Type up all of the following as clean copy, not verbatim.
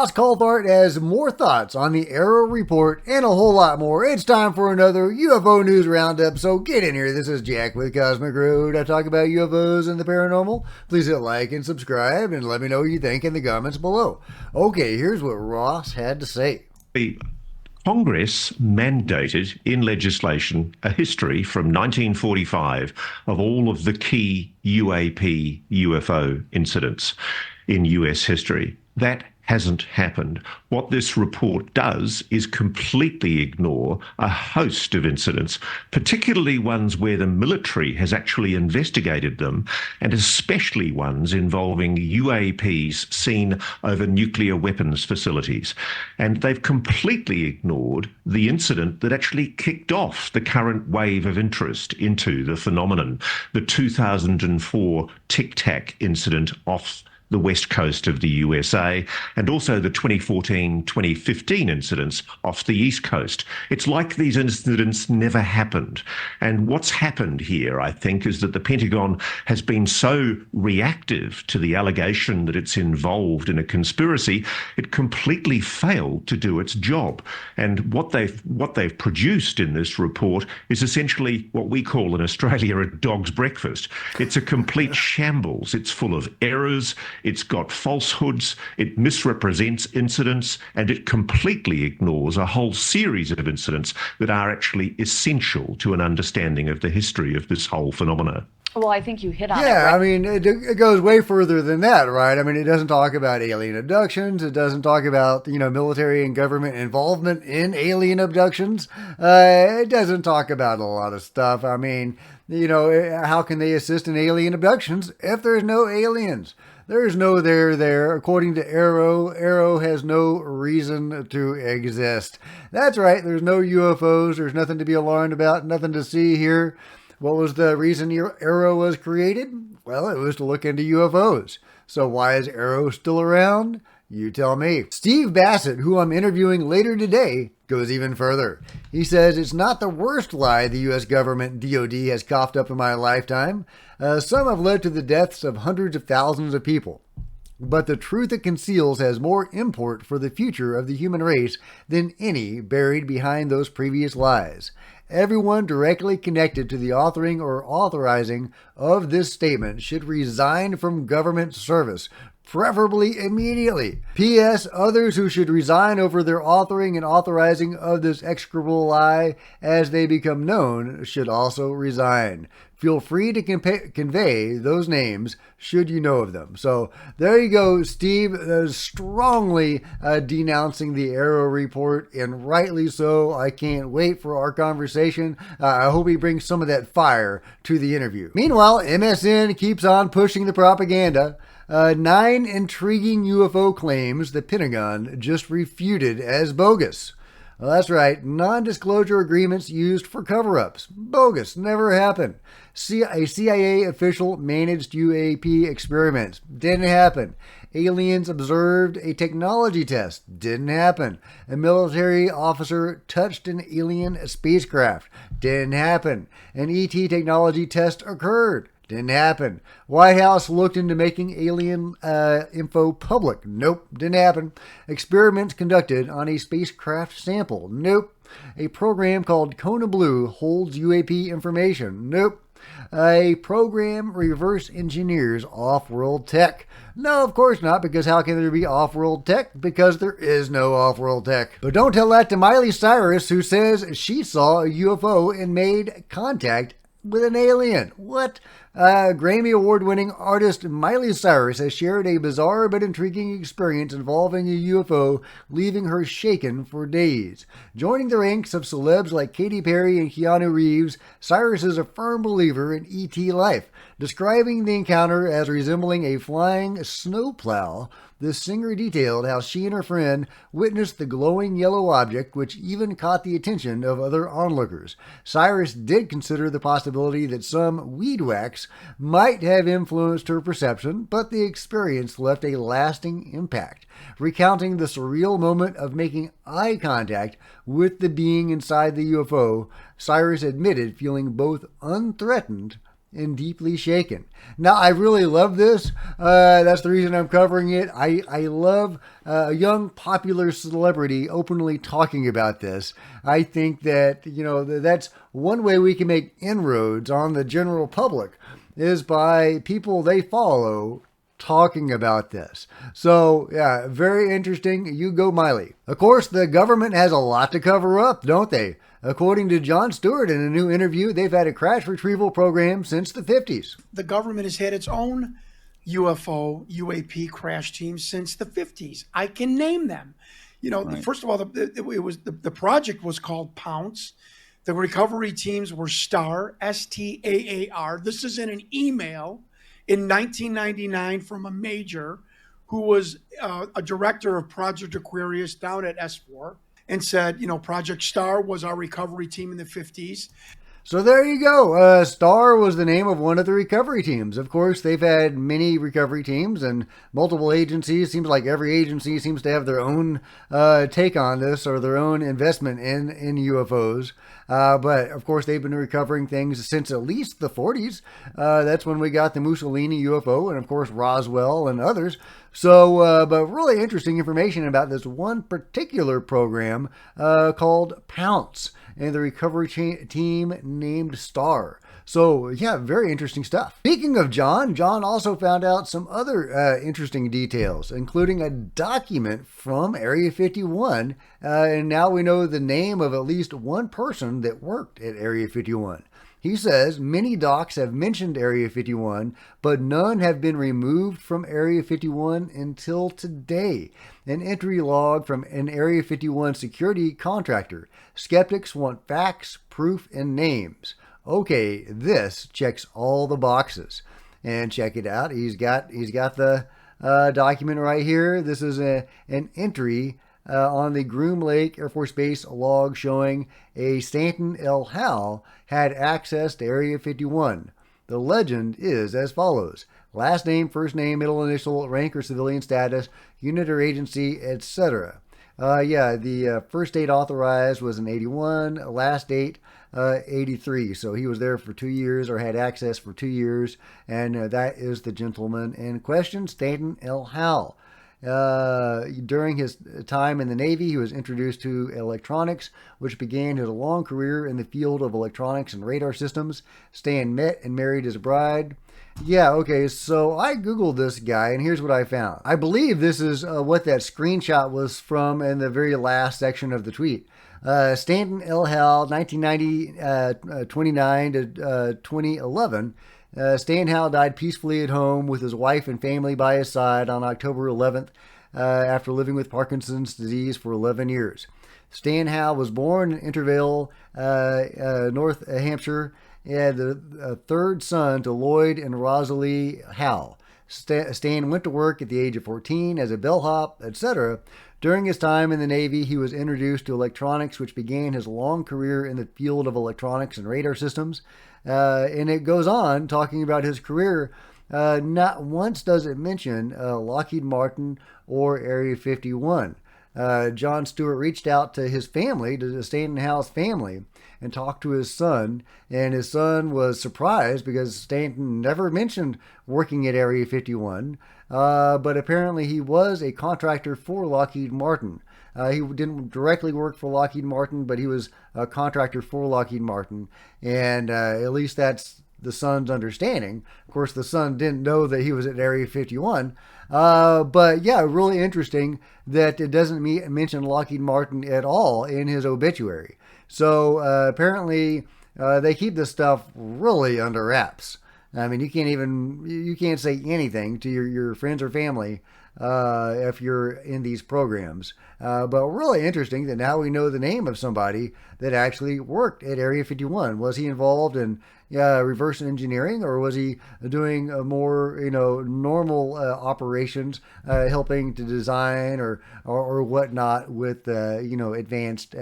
Ross Coulthart has more thoughts on the Arrow report and a whole lot more. It's time for another UFO News Roundup, so get in here. This is Jack with Cosmic Road. I talk about UFOs and the paranormal. Please hit like and subscribe and let me know what you think in the comments below. Okay, here's what Ross had to say. The Congress mandated in legislation a history from 1945 of all of the key UAP UFO incidents in US history. That hasn't happened. What this report does is completely ignore a host of incidents, particularly ones where the military has actually investigated them, and especially ones involving UAPs seen over nuclear weapons facilities. And they've completely ignored the incident that actually kicked off the current wave of interest into the phenomenon, the 2004 Tic Tac incident off the west coast of the USA, and also the 2014-2015 incidents off the east coast. It's like these incidents never happened. And what's happened here, I think, is that the Pentagon has been so reactive to the allegation that it's involved in a conspiracy, it completely failed to do its job. And what they've produced in this report is essentially what we call in Australia a dog's breakfast. It's a complete shambles. It's full of errors. It's got falsehoods, it misrepresents incidents, and it completely ignores a whole series of incidents that are actually essential to an understanding of the history of this whole phenomena. Well, I think you hit on it. Yeah, Right? I mean, it goes way further than that, right? I mean, it doesn't talk about alien abductions. It doesn't talk about, military and government involvement in alien abductions. It doesn't talk about a lot of stuff. I mean, how can they assist in alien abductions if there's no aliens? There's no there. According to Arrow, Arrow has no reason to exist. That's right, there's no UFOs. There's nothing to be alarmed about, nothing to see here. What was the reason Arrow was created? Well, it was to look into UFOs. So why is Arrow still around? You tell me. Steve Bassett, who I'm interviewing later today, goes even further. He says it's not the worst lie the U.S. government DOD has coughed up in my lifetime. Some have led to the deaths of hundreds of thousands of people. But the truth it conceals has more import for the future of the human race than any buried behind those previous lies. Everyone directly connected to the authoring or authorizing of this statement should resign from government service, preferably immediately. P.S. Others who should resign over their authoring and authorizing of this execrable lie as they become known should also resign. Feel free to convey those names should you know of them. So there you go, Steve, strongly denouncing the Arrow report, and rightly so. I can't wait for our conversation. I hope he brings some of that fire to the interview. Meanwhile, MSN keeps on pushing the propaganda. 9 intriguing UFO claims the Pentagon just refuted as bogus. Well, that's right, non-disclosure agreements used for cover-ups. Bogus, never happened. A CIA official managed UAP experiments. Didn't happen. Aliens observed a technology test. Didn't happen. A military officer touched an alien spacecraft. Didn't happen. An ET technology test occurred. Didn't happen. White House looked into making alien info public. Nope, didn't happen. Experiments conducted on a spacecraft sample. Nope. A program called Kona Blue holds UAP information. Nope. A program reverse engineers off-world tech. No, of course not, because how can there be off-world tech? Because there is no off-world tech. But don't tell that to Miley Cyrus, who says she saw a UFO and made contact with an alien. What? Grammy Award-winning artist Miley Cyrus has shared a bizarre but intriguing experience involving a UFO, leaving her shaken for days. Joining the ranks of celebs like Katy Perry and Keanu Reeves, Cyrus is a firm believer in ET life. Describing the encounter as resembling a flying snowplow, the singer detailed how she and her friend witnessed the glowing yellow object, which even caught the attention of other onlookers. Cyrus did consider the possibility that some weed wax might have influenced her perception, but the experience left a lasting impact. Recounting the surreal moment of making eye contact with the being inside the UFO, Cyrus admitted feeling both unthreatened and deeply shaken. Now, I really love this. That's the reason I'm covering it. I love a young popular celebrity openly talking about this. I think that, that's one way we can make inroads on the general public is by people they follow talking about this. So, yeah, very interesting. You go, Miley. Of course, the government has a lot to cover up, don't they? According to Jon Stewart in a new interview, they've had a crash retrieval program since the 50s. The government has had its own UFO, UAP crash teams since the 50s. I can name them. Right. First of all, the project was called Pounce. The recovery teams were STAR, STAAR. This is in an email in 1999 from a major who was a director of Project Aquarius down at S4 and said, Project STAR was our recovery team in the 50s. So there you go. STAR was the name of one of the recovery teams. Of course, they've had many recovery teams and multiple agencies. Seems like every agency seems to have their own take on this or their own investment in UFOs. But of course, they've been recovering things since at least the 40s. That's when we got the Mussolini UFO and, of course, Roswell and others. So, but really interesting information about this one particular program called Pounce and the recovery team named STAR. So, yeah, very interesting stuff. Speaking of John also found out some other interesting details, including a document from Area 51. And now we know the name of at least one person that worked at Area 51. He says many docs have mentioned Area 51, but none have been removed from Area 51 until today. An entry log from an Area 51 security contractor. Skeptics want facts, proof, and names. Okay, this checks all the boxes. And check it out. He's got the document right here. This is an entry on the Groom Lake Air Force Base log showing a Stanton L. Howell had access to Area 51. The legend is as follows. Last name, first name, middle initial, rank or civilian status, unit or agency, etc. The first date authorized was in 81, last date 83. So he was there for 2 years or had access for 2 years. And that is the gentleman in question, Stanton L. Howell. During his time in the Navy, he was introduced to electronics, which began his long career in the field of electronics and radar systems. Stan met and married his bride. Yeah, okay, so I Googled this guy, and here's what I found. I believe this is what that screenshot was from in the very last section of the tweet. Stanton L. Howell, 1990, 29 to 2011. Stan Howell died peacefully at home with his wife and family by his side on October 11th after living with Parkinson's disease for 11 years. Stan Howell was born in Intervale, North Hampshire, and the third son to Lloyd and Rosalie Howell. Stan went to work at the age of 14 as a bellhop, etc. During his time in the Navy, he was introduced to electronics, which began his long career in the field of electronics and radar systems. And it goes on talking about his career. Not once does it mention Lockheed Martin or Area 51. Jon Stewart reached out to his family, to Stanton Howell's family, and talked to his son. And his son was surprised because Stanton never mentioned working at Area 51. But apparently he was a contractor for Lockheed Martin. He didn't directly work for Lockheed Martin, but he was a contractor for Lockheed Martin. And at least that's the son's understanding. Of course, the son didn't know that he was at Area 51. But yeah, really interesting that it doesn't mention Lockheed Martin at all in his obituary. So apparently they keep this stuff really under wraps. I mean, you can't say anything to your friends or family if you're in these programs. But really interesting that now we know the name of somebody that actually worked at Area 51. Was he involved in reverse engineering, or was he doing more, normal operations, helping to design or whatnot with, advanced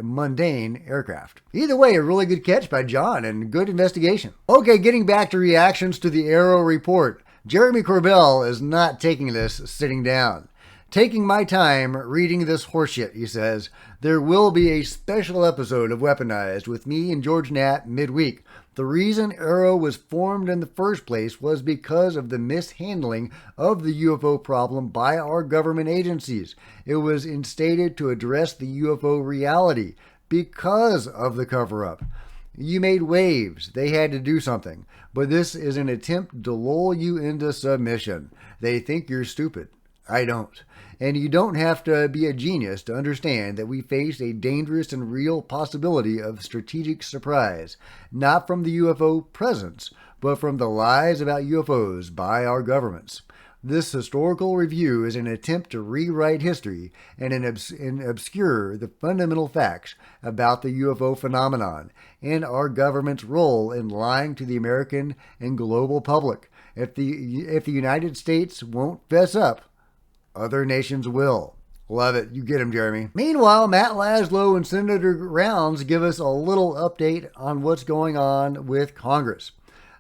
mundane aircraft? Either way, a really good catch by John and good investigation. Okay, getting back to reactions to the Arrow report. Jeremy Corbell is not taking this sitting down. Taking my time reading this horseshit, he says. There will be a special episode of Weaponized with me and George Knapp midweek. The reason AARO was formed in the first place was because of the mishandling of the UFO problem by our government agencies. It was instated to address the UFO reality because of the cover-up. You made waves. They had to do something. But this is an attempt to lull you into submission. They think you're stupid. I don't. And you don't have to be a genius to understand that we face a dangerous and real possibility of strategic surprise, not from the UFO presence, but from the lies about UFOs by our governments. This historical review is an attempt to rewrite history and obscure the fundamental facts about the UFO phenomenon and our government's role in lying to the American and global public. If the United States won't fess up, other nations will. Love it. You get him, Jeremy. Meanwhile, Matt Laszlo and Senator Rounds give us a little update on what's going on with Congress.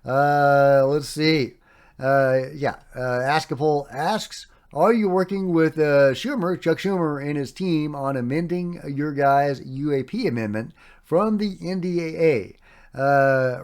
Let's see. Askapol asks, are you working with Chuck Schumer and his team on amending your guys' UAP amendment from the NDAA?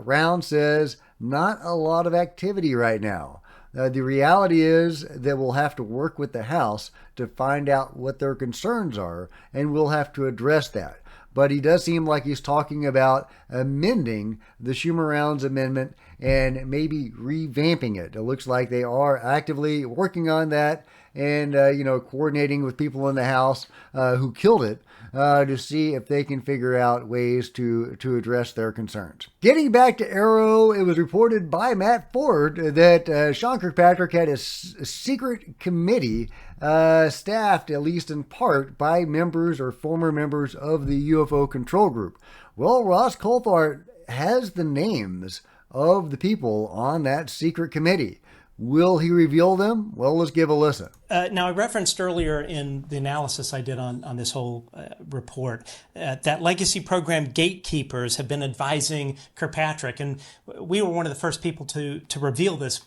Round says, not a lot of activity right now. The reality is that we'll have to work with the House to find out what their concerns are, and we'll have to address that. But he does seem like he's talking about amending the Schumer-Rounds amendment and maybe revamping it. It looks like they are actively working on that and, coordinating with people in the House who killed it to see if they can figure out ways to address their concerns. Getting back to AARO, it was reported by Matt Ford that Sean Kirkpatrick had a secret committee staffed, at least in part, by members or former members of the UFO control group. Well, Ross Coulthart has the names of the people on that secret committee. Will he reveal them? Well, let's give a listen. Now, I referenced earlier in the analysis I did on this whole report that legacy program gatekeepers have been advising Kirkpatrick, and we were one of the first people to reveal this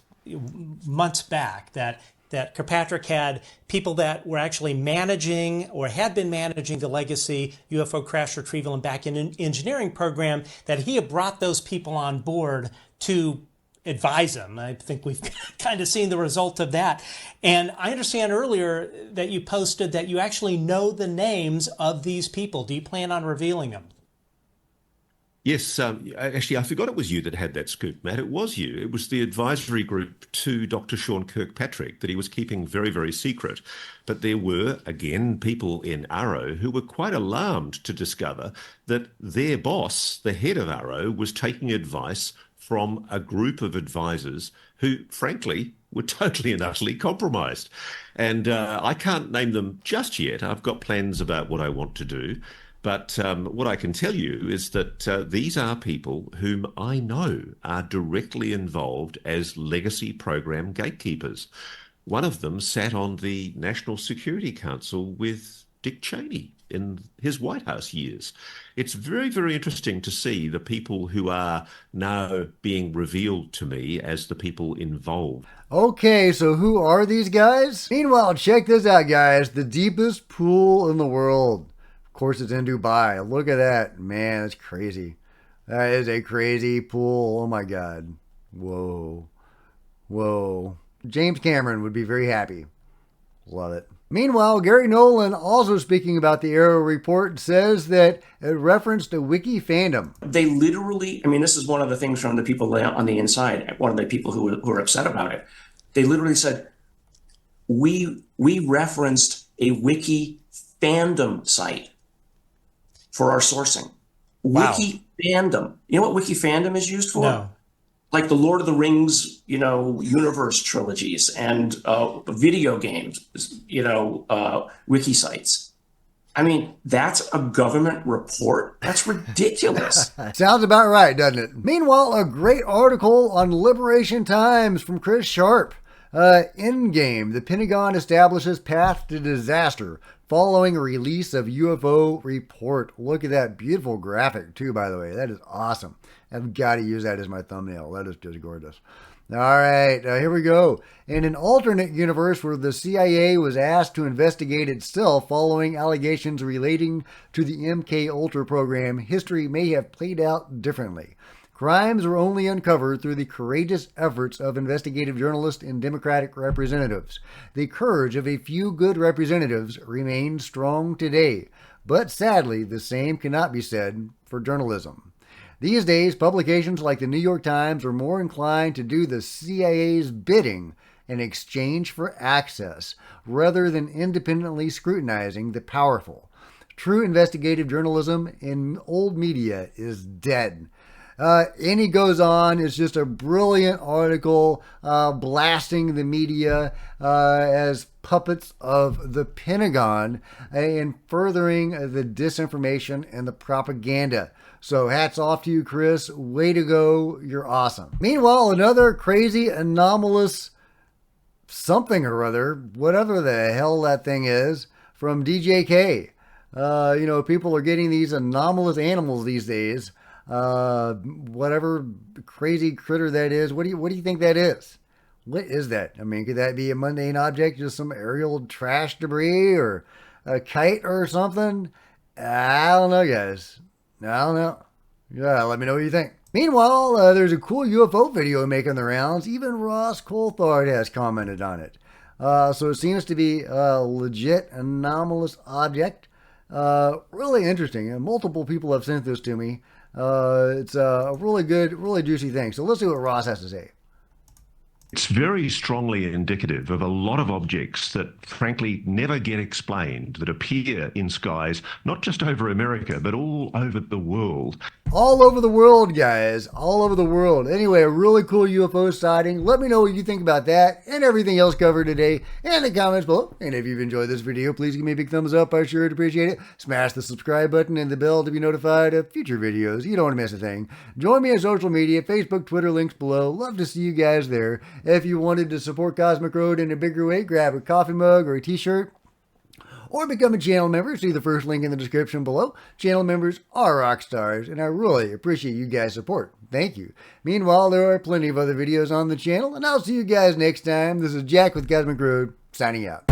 months back, that Kirkpatrick had people that were actually managing or had been managing the legacy UFO crash retrieval and back in engineering program, that he had brought those people on board to advise him. I think we've kind of seen the result of that. And I understand earlier that you posted that you actually know the names of these people. Do you plan on revealing them? Yes, actually, I forgot it was you that had that scoop, Matt. It was you. It was the advisory group to Dr. Sean Kirkpatrick that he was keeping very, very secret. But there were, again, people in AARO who were quite alarmed to discover that their boss, the head of AARO, was taking advice from a group of advisors who, frankly, were totally and utterly compromised. And I can't name them just yet. I've got plans about what I want to do. But what I can tell you is that these are people whom I know are directly involved as legacy program gatekeepers. One of them sat on the National Security Council with Dick Cheney in his White House years. It's very, very interesting to see the people who are now being revealed to me as the people involved. Okay, so who are these guys? Meanwhile, check this out, guys. The deepest pool in the world. Of course, it's in Dubai. Look at that. Man, that's crazy. That is a crazy pool. Oh, my God. Whoa. Whoa. James Cameron would be very happy. Love it. Meanwhile, Garry Nolan, also speaking about the AARO report, says that it referenced a wiki fandom. They literally, this is one of the things from the people on the inside, one of the people who were upset about it. They literally said, we referenced a wiki fandom site for our sourcing. Wow. Wiki fandom. You know what wiki fandom is used for? No. Like the Lord of the Rings, universe trilogies and video games, wiki sites. That's a government report. That's ridiculous. Sounds about right, doesn't it? Meanwhile, a great article on Liberation Times from Chris Sharp. Endgame, the Pentagon establishes path to disaster following release of UFO report. Look at that beautiful graphic too, by the way. That is awesome. I've got to use that as my thumbnail. That is just gorgeous. All right, here we go. In an alternate universe where the CIA was asked to investigate itself following allegations relating to the MK Ultra program, history may have played out differently. Crimes were only uncovered through the courageous efforts of investigative journalists and Democratic representatives. The courage of a few good representatives remains strong today, but sadly, the same cannot be said for journalism. These days, publications like the New York Times are more inclined to do the CIA's bidding in exchange for access, rather than independently scrutinizing the powerful. True investigative journalism in old media is dead. And he goes on, it's just a brilliant article blasting the media as puppets of the Pentagon and furthering the disinformation and the propaganda. So hats off to you, Chris. Way to go. You're awesome. Meanwhile, another crazy, anomalous something or other, whatever the hell that thing is, from DJK. People are getting these anomalous animals these days. Whatever crazy critter that is. What do you think that is? What is that? I mean, could that be a mundane object, just some aerial trash debris or a kite or something? I don't know, guys. I don't know. Yeah, let me know what you think. Meanwhile, there's a cool UFO video making the rounds. Even Ross Coulthart has commented on it. So it seems to be a legit anomalous object. Really interesting. And multiple people have sent this to me. It's a really good, really juicy thing. So let's see what Ross has to say. It's very strongly indicative of a lot of objects that frankly never get explained, that appear in skies, not just over America, but all over the world. All over the world, guys. All over the world. Anyway, a really cool UFO sighting. Let me know what you think about that and everything else covered today in the comments below. And if you've enjoyed this video, please give me a big thumbs up. I sure would appreciate it. Smash the subscribe button and the bell to be notified of future videos. You don't want to miss a thing. Join me on social media, Facebook, Twitter, links below. Love to see you guys there. If you wanted to support Cosmic Road in a bigger way, grab a coffee mug or a t-shirt, or become a channel member. See the first link in the description below. Channel members are rock stars, and I really appreciate you guys' support. Thank you. Meanwhile, there are plenty of other videos on the channel, and I'll see you guys next time. This is Jack with Cosmic Road, signing out.